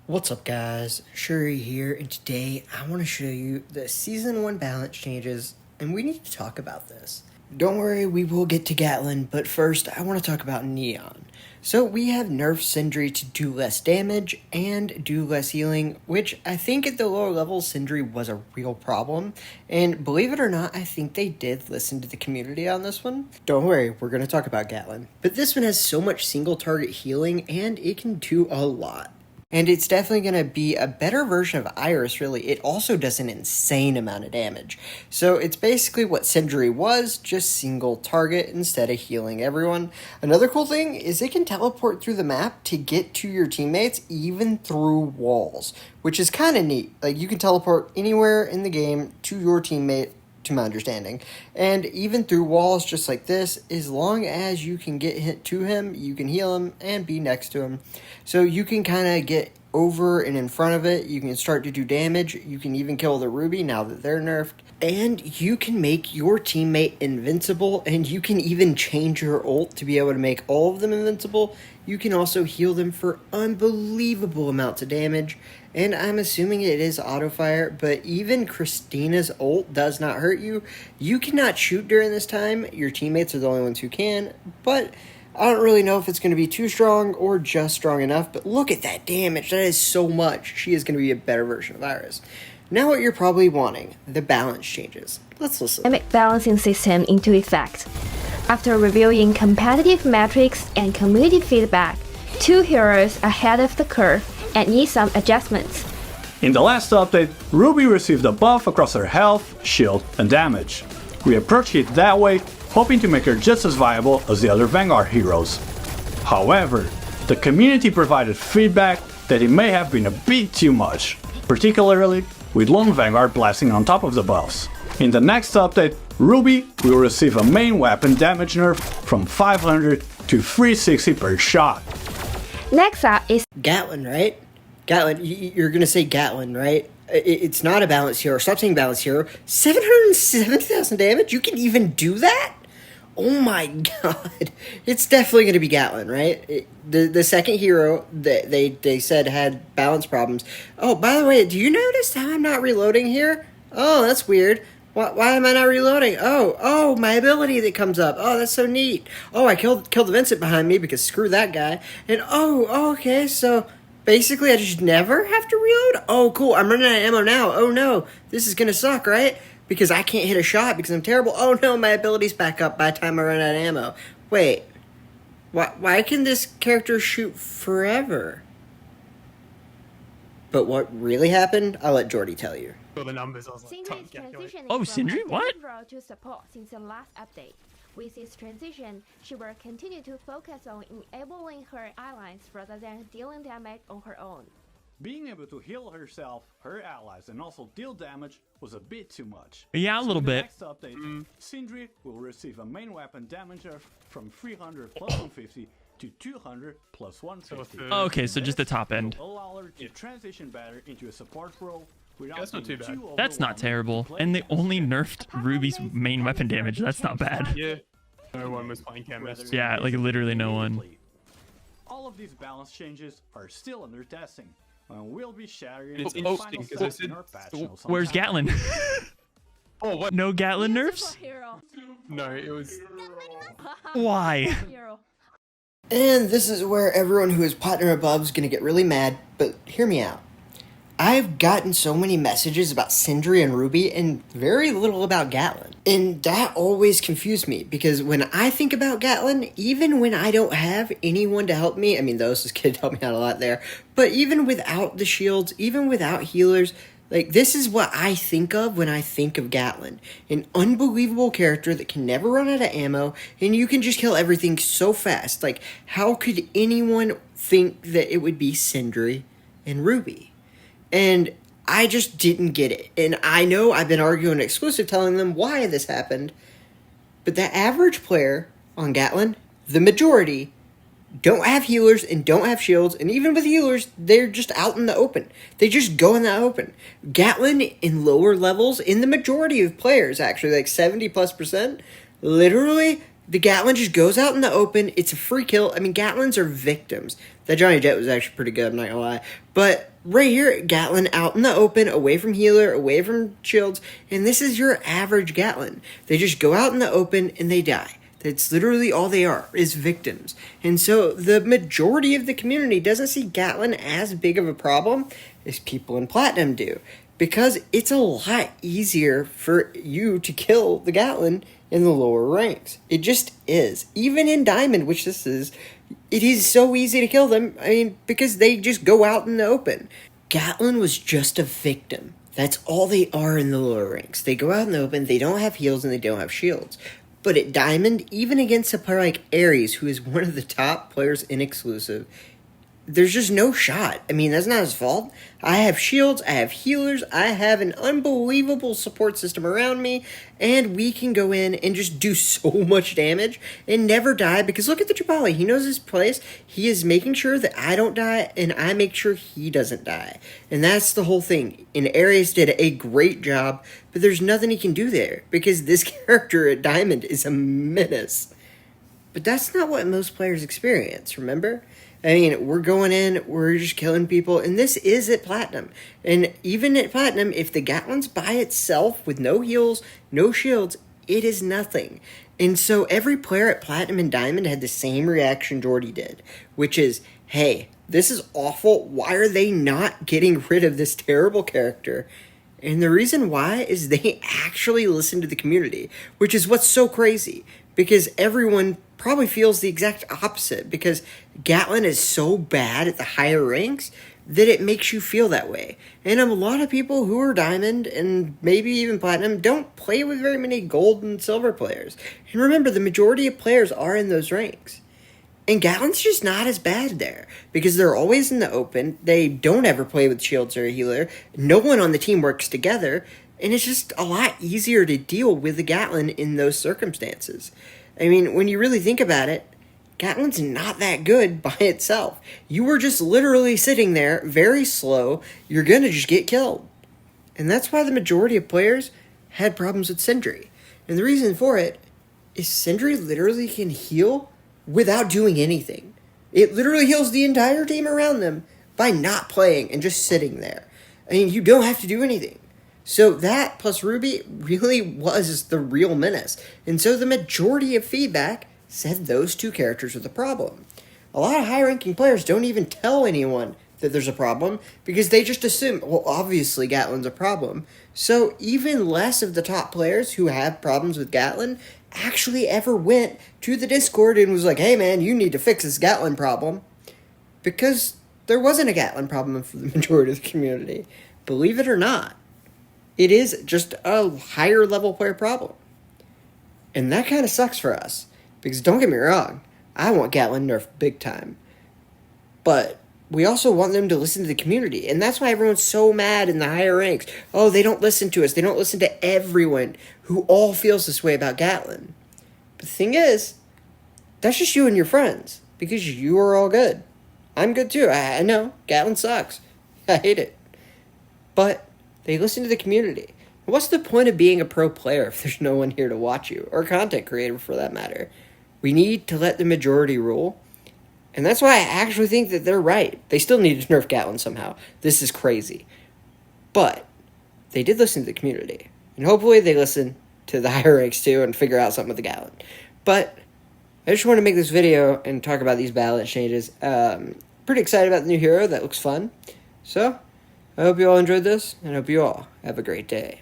What's up guys, Shouri here, and today I want to show you the Season 1 balance changes, and we need to talk about this. Don't worry, we will get to Gatlin, but first I want to talk about Neon. So we have nerfed Sindri to do less damage and do less healing, which I think at the lower levels Sindri was a real problem, and believe it or not, I think they did listen to the community on this one. Don't worry, we're going to talk about Gatlin. But this one has so much single target healing, and it can do a lot. And it's definitely going to be a better version of Iris, really. It also does an insane amount of damage. So it's basically what Sindri was, just single target instead of healing everyone. Another cool thing is it can teleport through the map to get to your teammates, even through walls, which is kind of neat. Like, you can teleport anywhere in the game to your teammate, to my understanding, and even through walls just like this, as long as you can get hit to him, you can heal him and be next to him. So you can kind of get over and in front of it, you can start to do damage, you can even kill the Ruby now that they're nerfed, and you can make your teammate invincible, and you can even change your ult to be able to make all of them invincible. You can also heal them for unbelievable amounts of damage, and I'm assuming it is auto fire, but even Christina's ult does not hurt you. You cannot shoot during this time, your teammates are the only ones who can, but I don't really know if it's going to be too strong or just strong enough, but look at that damage, that is so much. She is going to be a better version of Iris. Now what you're probably wanting, the balance changes. Let's listen. Dynamic balancing system into effect. After reviewing competitive metrics and community feedback, two heroes are ahead of the curve and need some adjustments. In the last update, Ruby received a buff across her health, shield, and damage. We approached it that way, hoping to make her just as viable as the other Vanguard heroes. However, the community provided feedback that it may have been a bit too much, particularly with Lone Vanguard blasting on top of the buffs. In the next update, Ruby will receive a main weapon damage nerf from 500 to 360 per shot. Next up is Gatlin, right? Gatlin, you're going to say Gatlin, right? It's not a balanced hero. Stop saying balanced hero. 770,000 damage? You can even do that? Oh my god. It's definitely going to be Gatlin, right? The second hero that they said had balance problems. Oh, by the way, do you notice how I'm not reloading here? Oh, that's weird. Why am I not reloading? Oh, my ability that comes up. Oh, that's so neat. Oh, I killed Vincent behind me because screw that guy. And okay, so basically I just never have to reload? Oh, cool, I'm running out of ammo now. Oh no, this is gonna suck, right? Because I can't hit a shot because I'm terrible. Oh no, my ability's back up by the time I run out of ammo. Wait, why can this character shoot forever? But what really happened, I'll let Jordy tell you. The numbers, I was like, Sindri's transitioning Oh, from Sindri? a What? dev role to support since the last update. With this transition, she will continue to focus on enabling her allies rather than dealing damage on her own. Being able to heal herself, her allies, and also deal damage was a bit too much. Yeah, a little In the bit. next update, Sindri will receive a main weapon damage nerf from 300 plus 150 to 200 plus 150. Okay, so just the top end. Will allow her to transition better into a support role without That's not being too bad. too That's not overwhelming terrible. to play And they against. only nerfed Ruby's main weapon damage. That's not bad. Yeah, no one was playing chemist. Yeah, like literally no one. All of these balance changes are still under testing, and will be sharing It's in interesting final 'cause I steps in said- our patch so notes Where's sometime. Gatlin? Oh, what? No Gatlin nerfs? No, it was. Why? Hero. And this is where everyone who is platinum above is going to get really mad, but hear me out. I've gotten so many messages about Sindri and Ruby and very little about Gatlin. And that always confused me because when I think about Gatlin, even when I don't have anyone to help me, I mean, those kids help me out a lot there, but even without the shields, even without healers, like, this is what I think of when I think of Gatlin. An unbelievable character that can never run out of ammo, and you can just kill everything so fast. Like, how could anyone think that it would be Sindri and Ruby? And I just didn't get it. And I know I've been arguing exclusive telling them why this happened, but the average player on Gatlin, the majority, don't have healers and don't have shields, and even with healers, they're just out in the open. They just go in the open. Gatlin in lower levels, in the majority of players actually, like 70+%, literally, The Gatlin just goes out in the open. It's a free kill. I mean, Gatlins are victims. That Johnny Jet was actually pretty good, I'm not gonna lie. But right here, Gatlin out in the open, away from healer, away from shields, and this is your average Gatlin. They just go out in the open and they die. That's literally all they are, is victims. And so the majority of the community doesn't see Gatlin as big of a problem as people in Platinum do. Because it's a lot easier for you to kill the Gatlin in the lower ranks. It just is. Even in Diamond, which this is, it is so easy to kill them. I mean, because they just go out in the open. Gatlin was just a victim. That's all they are in the lower ranks. They go out in the open, they don't have heals, and they don't have shields. But at Diamond, even against a player like Ares, who is one of the top players in exclusive, there's just no shot. I mean, that's not his fault. I have shields, I have healers, I have an unbelievable support system around me, and we can go in and just do so much damage and never die, because look at the Jabali. He knows his place. He is making sure that I don't die, and I make sure he doesn't die. And that's the whole thing. And Ares did a great job, but there's nothing he can do there, because this character at Diamond is a menace. But that's not what most players experience, remember? I mean, we're going in, we're just killing people, and this is at Platinum. And even at Platinum, if the Gatlin's by itself with no heals, no shields, it is nothing. And so every player at Platinum and Diamond had the same reaction Jordy did, which is, hey, this is awful. Why are they not getting rid of this terrible character? And the reason why is they actually listen to the community, which is what's so crazy, because everyone probably feels the exact opposite, because Gatlin is so bad at the higher ranks that it makes you feel that way. And a lot of people who are Diamond and maybe even Platinum don't play with very many gold and silver players. And remember, the majority of players are in those ranks. And Gatlin's just not as bad there, because they're always in the open. They don't ever play with shields or a healer. No one on the team works together, and it's just a lot easier to deal with the Gatlin in those circumstances. I mean, when you really think about it, Gatlin's not that good by itself. You were just literally sitting there, very slow. You're going to just get killed. And that's why the majority of players had problems with Sindri. And the reason for it is Sindri literally can heal without doing anything. It literally heals the entire team around them by not playing and just sitting there. I mean, you don't have to do anything. So that plus Ruby really was the real menace. And so the majority of feedback said those two characters were the problem. A lot of high-ranking players don't even tell anyone that there's a problem, because they just assume, well, obviously Gatlin's a problem. So even less of the top players who have problems with Gatlin actually ever went to the Discord and was like, hey man, you need to fix this Gatlin problem. Because there wasn't a Gatlin problem for the majority of the community. Believe it or not. It is just a higher level player problem. And that kind of sucks for us. Because don't get me wrong, I want Gatlin nerfed big time. But we also want them to listen to the community. And that's why everyone's so mad in the higher ranks. Oh, they don't listen to us. They don't listen to everyone who all feels this way about Gatlin. But the thing is, that's just you and your friends. Because you are all good. I'm good too. I know, Gatlin sucks. I hate it. But they listen to the community. What's the point of being a pro player if there's no one here to watch you? Or a content creator, for that matter. We need to let the majority rule. And that's why I actually think that they're right. They still need to nerf Gatlin somehow. This is crazy. But they did listen to the community. And hopefully they listen to the higher ranks too and figure out something with the Gatlin. But I just want to make this video and talk about these balance changes. Pretty excited about the new hero. That looks fun. So I hope you all enjoyed this, and I hope you all have a great day.